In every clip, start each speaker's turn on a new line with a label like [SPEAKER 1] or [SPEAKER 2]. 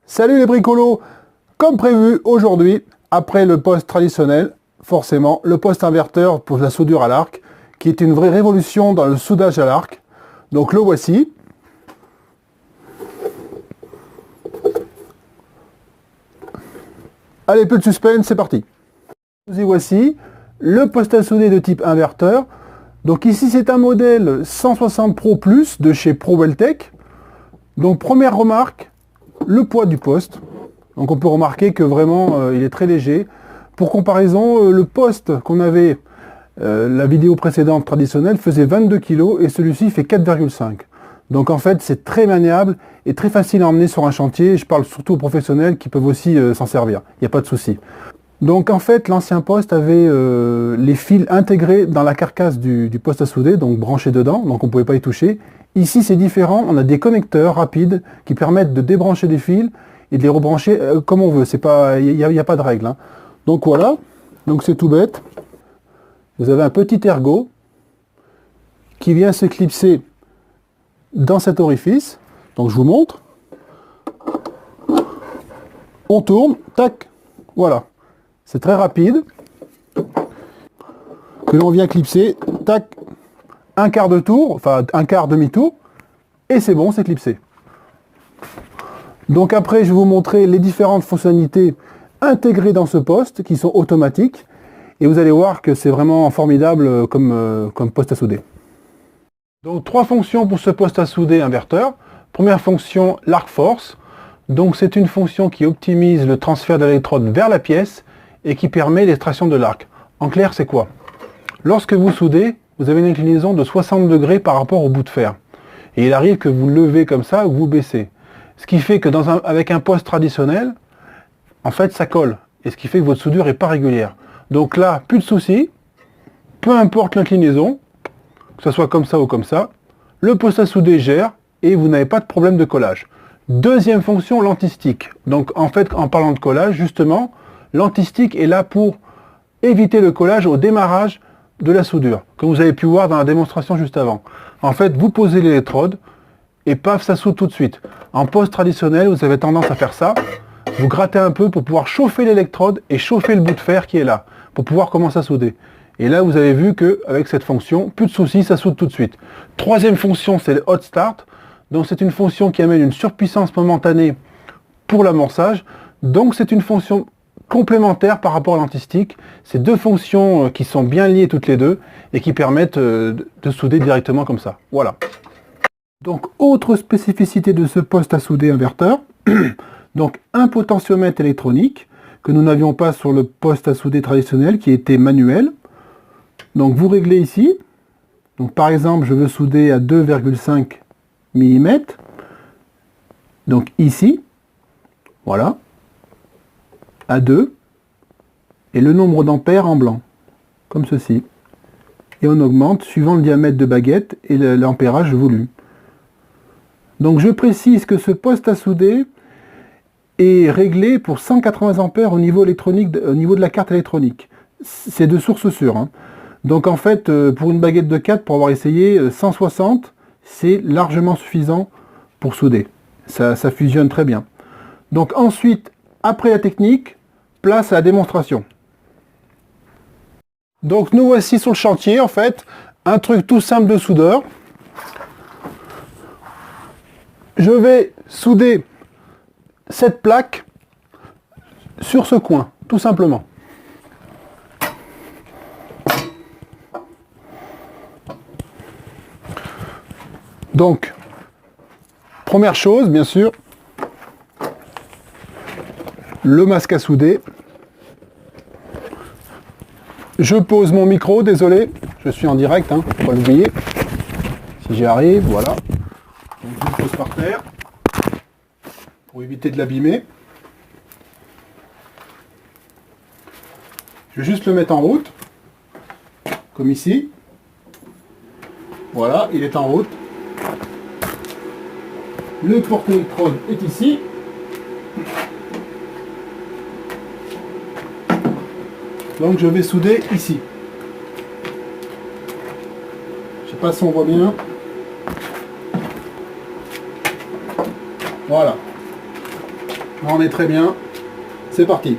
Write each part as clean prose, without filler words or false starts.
[SPEAKER 1] Salut les bricolos! Comme prévu aujourd'hui, après le poste traditionnel, forcément, le poste inverteur pour la soudure à l'arc, qui est une vraie révolution dans le soudage à l'arc. Donc le voici. Allez, peu de suspense, c'est parti. Nous y voici, le poste à souder de type inverteur. Donc ici, c'est un modèle 160 Pro Plus de chez ProWellTech. Donc première remarque, le poids du poste. Donc on peut remarquer que vraiment il est très léger. Pour comparaison, le poste qu'on avait, la vidéo précédente traditionnelle, faisait 22 kg et celui-ci fait 4,5. Donc en fait c'est très maniable et très facile à emmener sur un chantier. Je parle surtout aux professionnels qui peuvent aussi s'en servir, il n'y a pas de souci. Donc en fait l'ancien poste avait les fils intégrés dans la carcasse du poste à souder, donc branchés dedans, donc on ne pouvait pas y toucher. Ici c'est différent, on a des connecteurs rapides qui permettent de débrancher des fils et de les rebrancher comme on veut. Il n'y a pas de règle, hein. Donc voilà, donc c'est tout bête. Vous avez un petit ergot qui vient se clipser dans cet orifice. Donc je vous montre. On tourne, tac, voilà. C'est très rapide. Que l'on vient clipser, tac, un quart de tour, enfin un quart demi-tour, et c'est bon, c'est clipsé. Donc après, je vais vous montrer les différentes fonctionnalités intégrées dans ce poste, qui sont automatiques, et vous allez voir que c'est vraiment formidable comme poste à souder. Donc trois fonctions pour ce poste à souder inverteur. Première fonction, l'arc force. Donc c'est une fonction qui optimise le transfert d'électrodes vers la pièce et qui permet l'extraction de l'arc. En clair, c'est quoi? Lorsque vous soudez, vous avez une inclinaison de 60 degrés par rapport au bout de fer. Et il arrive que vous levez comme ça ou vous baissez. Ce qui fait que avec un poste traditionnel, en fait ça colle. Et ce qui fait que votre soudure n'est pas régulière. Donc là, plus de soucis. Peu importe l'inclinaison, que ce soit comme ça ou comme ça, le poste à souder gère et vous n'avez pas de problème de collage. Deuxième fonction, l'anti-stick. Donc en fait, en parlant de collage, justement, l'anti-stick est là pour éviter le collage au démarrage de la soudure, comme vous avez pu voir dans la démonstration juste avant. En fait, vous posez l'électrode et paf, ça soude tout de suite. En poste traditionnel, vous avez tendance à faire ça. Vous grattez un peu pour pouvoir chauffer l'électrode et chauffer le bout de fer qui est là, pour pouvoir commencer à souder. Et là, vous avez vu qu'avec cette fonction, plus de soucis, ça soude tout de suite. Troisième fonction, c'est le hot start. Donc c'est une fonction qui amène une surpuissance momentanée pour l'amorçage. Donc c'est une fonction complémentaire par rapport à l'anti-stick. C'est deux fonctions qui sont bien liées toutes les deux et qui permettent de souder directement comme ça. Voilà. Donc autre spécificité de ce poste à souder inverteur, donc un potentiomètre électronique que nous n'avions pas sur le poste à souder traditionnel qui était manuel. Donc vous réglez ici. Donc par exemple, je veux souder à 2,5 mm. Donc ici, voilà, à 2, et le nombre d'ampères en blanc, comme ceci. Et on augmente suivant le diamètre de baguette et l'ampérage voulu. Donc je précise que ce poste à souder est réglé pour 180 ampères au niveau électronique, au niveau de la carte électronique. C'est de source sûre, hein. Donc en fait, pour une baguette de 4, pour avoir essayé, 160, c'est largement suffisant pour souder. Ça fusionne très bien. Donc ensuite, après la technique, place à la démonstration. Donc nous voici sur le chantier, en fait, un truc tout simple de soudeur. Je vais souder cette plaque sur ce coin, tout simplement. Donc, première chose, bien sûr, le masque à souder. Je pose mon micro, désolé, je suis en direct, hein, faut pas l'oublier. Si j'y arrive, voilà. Donc, je le pose par terre pour éviter de l'abîmer. Je vais juste le mettre en route, comme ici. Voilà, il est en route. Le porte-électrode est ici. Donc je vais souder ici. Je ne sais pas si on voit bien. Voilà. On est très bien. C'est parti.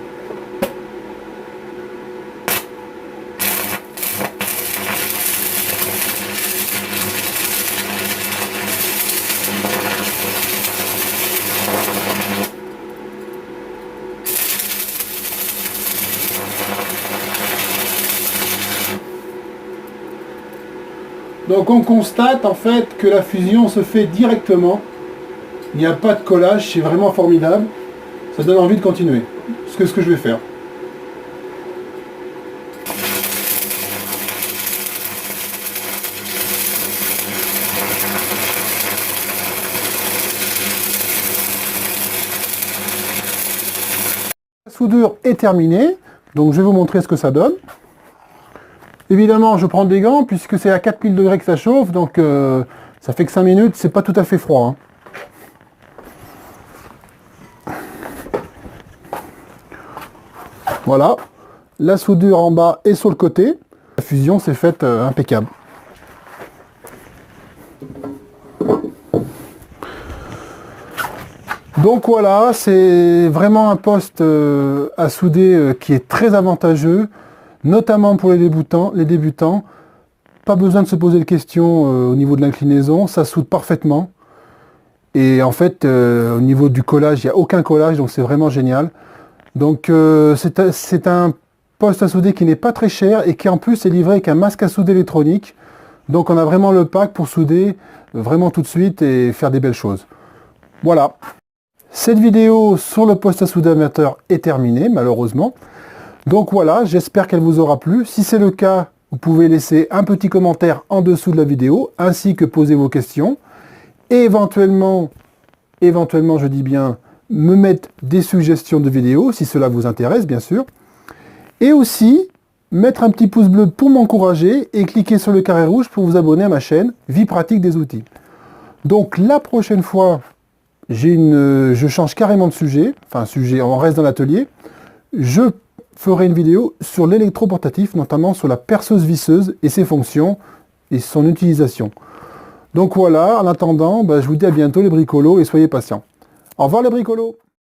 [SPEAKER 1] Donc on constate en fait que la fusion se fait directement. Il n'y a pas de collage, c'est vraiment formidable. Ça donne envie de continuer. C'est ce que je vais faire. La soudure est terminée, donc je vais vous montrer ce que ça donne. Évidemment, je prends des gants puisque c'est à 4000 degrés que ça chauffe, donc ça fait que 5 minutes, c'est pas tout à fait froid. Voilà, la soudure en bas et sur le côté. La fusion s'est faite impeccable. Donc voilà, c'est vraiment un poste à souder qui est très avantageux, notamment pour les débutants. Pas besoin de se poser de questions au niveau de l'inclinaison, ça soude parfaitement. Et en fait, au niveau du collage, il n'y a aucun collage, donc c'est vraiment génial. Donc c'est un poste à souder qui n'est pas très cher et qui en plus est livré avec un masque à souder électronique. Donc on a vraiment le pack pour souder vraiment tout de suite et faire des belles choses. Voilà. Cette vidéo sur le poste à souder amateur est terminée, malheureusement. Donc voilà, j'espère qu'elle vous aura plu. Si c'est le cas, vous pouvez laisser un petit commentaire en dessous de la vidéo, ainsi que poser vos questions. Et éventuellement, je dis bien, me mettre des suggestions de vidéos, si cela vous intéresse, bien sûr. Et aussi, mettre un petit pouce bleu pour m'encourager et cliquer sur le carré rouge pour vous abonner à ma chaîne Vie pratique des outils. Donc la prochaine fois, je change carrément de sujet, on reste dans l'atelier. Je ferai une vidéo sur l'électroportatif, notamment sur la perceuse visseuse et ses fonctions et son utilisation. Donc voilà, en attendant, je vous dis à bientôt les bricolos et soyez patients. Au revoir les bricolos!